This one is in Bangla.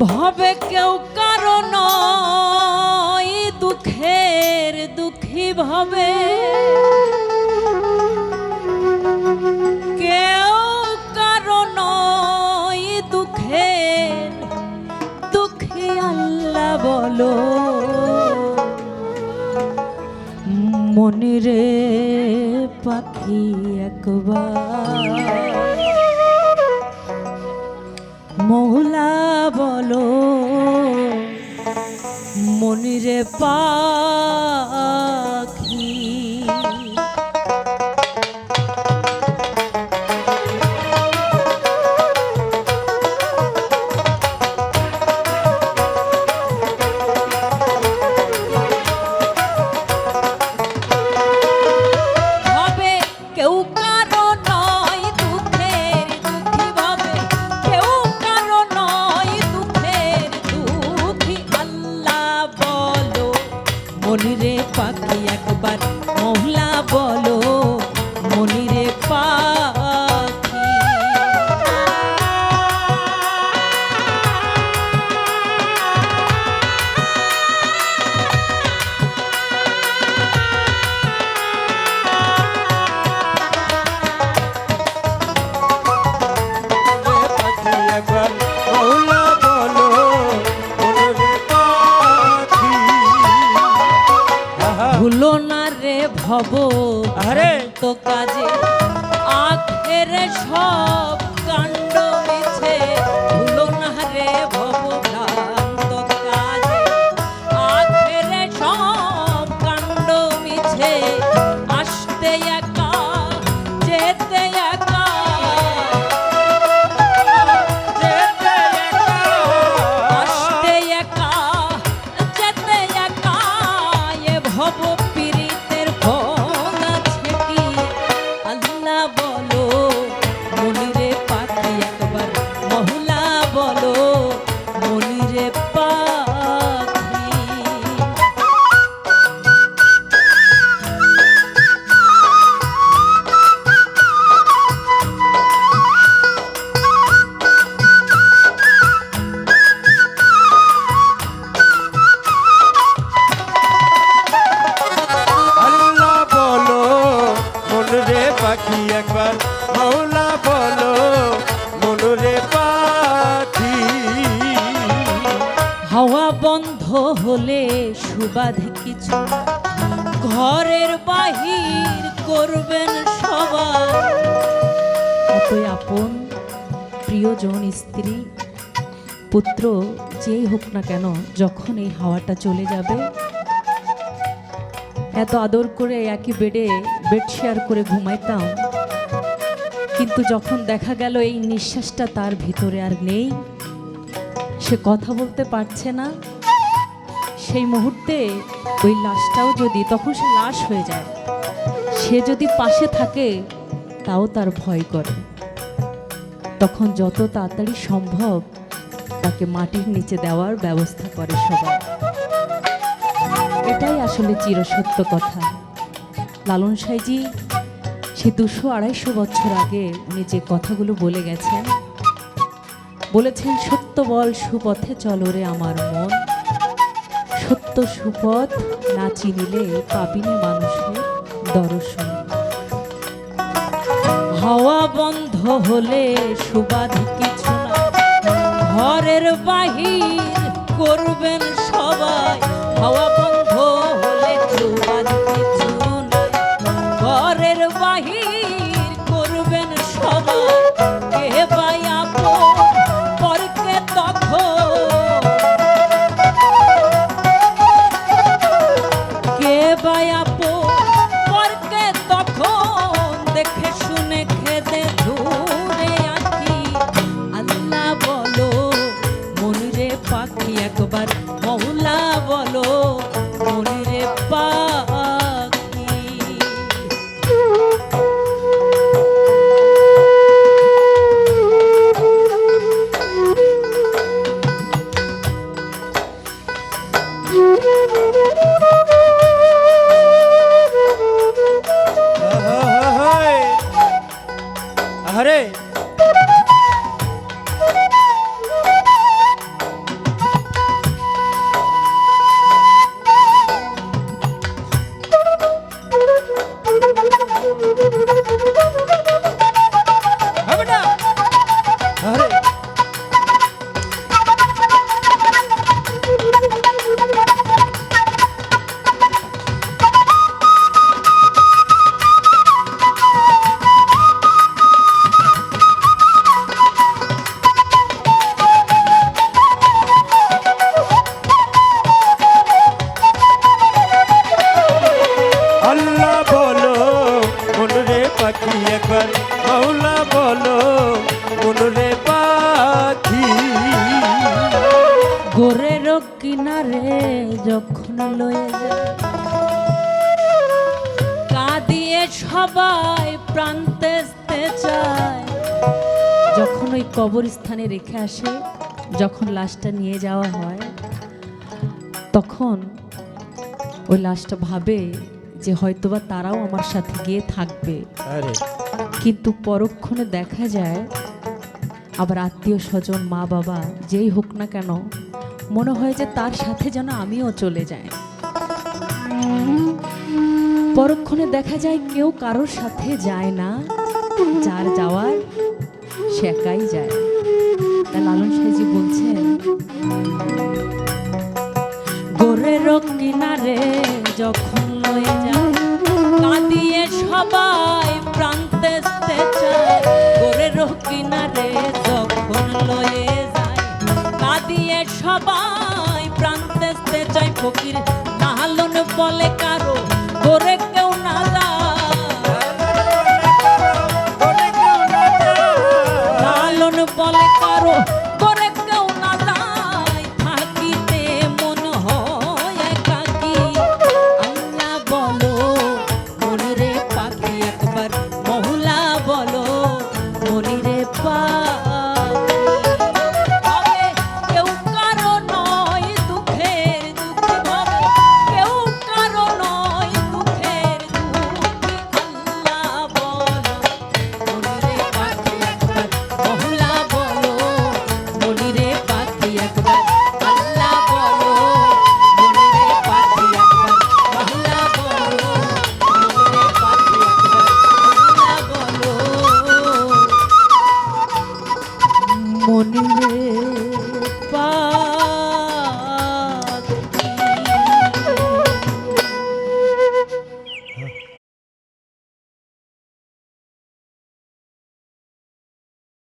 ভবে কেউ কারণ দুঃখের দুঃখী ভবে, কেউ কারণ দুঃখের দুঃখী আল্লাহ বলো মনিরে পাখি একবার মৌলা বলো মনিরে পাখি। মনিরে পাখি একবার মৌলা বলো মনিরে পাখি। ভুলো না রে ভব তো কাজে আখের সব কাণ্ড মিছে, ভুলো না রে ভব ভ্রান্ত কাজে আখের সব কাণ্ড মিছে, আসতে একা যেতে একা আসতে একা যেতে একা এ ভব পীড়িতের ভোগা ছেটি আল্লাহ বলো মনিরে পাখি একবার মহুলা বলো মনিরে পাখি। পাখি একবার মৌলা বলো মনুরে পাখি। হাওয়া বন্ধ হলে সুবাদ কিছু ঘরের বাহির করবেন সবাই, অতই আপন প্রিয়জন স্ত্রী পুত্র যেই হোক না কেন যখন এই হাওয়াটা চলে যাবে, এত আদর করে একই বেডে বেড শেয়ার করে ঘুমাইতাম, কিন্তু যখন দেখা গেল এই নিঃশ্বাসটা তার ভিতরে আর নেই, সে কথা বলতে পারছে না, সেই মুহূর্তে ওই লাশটাও যদি তখন সে লাশ হয়ে যায়, সে যদি পাশে থাকে তাও তার ভয় করে, তখন যত তাড়াতাড়ি সম্ভব তাকে মাটির নিচে দেওয়ার ব্যবস্থা করে সবাই। এটাই আসলে চিরসত্য কথা। লালন সাঁইজি সে 200-250 বছর আগে উনি যে কথাগুলো বলে গেছেন, বলেছেন সত্য বল সুপথে চলো রে আমার মন, সত্য সুপথ না চিনিলে পাবিনি মানুষের দর্শন। হাওয়া বন্ধ হলে সুবাদ কিছু না ঘরের বাহির করবেন সবাই, হাওয়া বন্ধ হলে সুবাদ কিছু না ঘরের বাহির করবেন সবাই, কে ভাই আপন পরকে তখন কে ভাই আপন পরকে তখন দেখে শুনে খেদে ধরে আঁকি আল্লাহ বলো মনিরে পাখি একবার মৌলা বলো কিনারে যখন লয়ে যায়, কাঁদিয়ে সবাই প্রান্তে চায়। যখন ওই কবরস্থানে রেখে আসে, যখন লাশটা নিয়ে যাওয়া হয়, তখন ওই লাশটা ভাবে যে হয়তোবা তারাও আমার সাথে গিয়ে থাকবে। আরে কিন্তু পরক্ষণে দেখা যায় আবার আত্মীয় স্বজন, মা বাবা যেই হোক না কেন, মনে হয় যে তার সাথে যেন আমিও চলে যাই। পরক্ষণে দেখা যায় কেউ কারোর সাথে যায় না, যার যাওয়ার সে একাই যায়। তা লালন সাইজি বলছেন, গোরের কিনারে যখন লয়ে যায়, কাঁদিয়ে সবাই প্রান্তে চায়। গোরের কিনারে যখন লয়ে যায়, কাঁদিয়ে সবাই প্রান্তে চায়। ফকির লালন বলে কারো গোরে কেউ না যায়, লালন বলে কারো গোরে কেউ না যায়। থাকিতে মন হয় একাকী, আল্লাহ বলো মনিরে পাখি একবার, মহুলা বলো মনিরে পাখি। ভাবে কেউ কারো নয় দুঃখের দুঃখী, ভাবে কেউ কারো নয় দুঃখের দুঃখী। আল্লাহ বলো মনিরে পাখি একবার, মহুলা বলো মনিরে পাখি একবার। আল্লাহ বলো মনিরে পাখি একবার, মহুলা বলো মনিরে পাখি একবার। আল্লাহ বলো মনিরে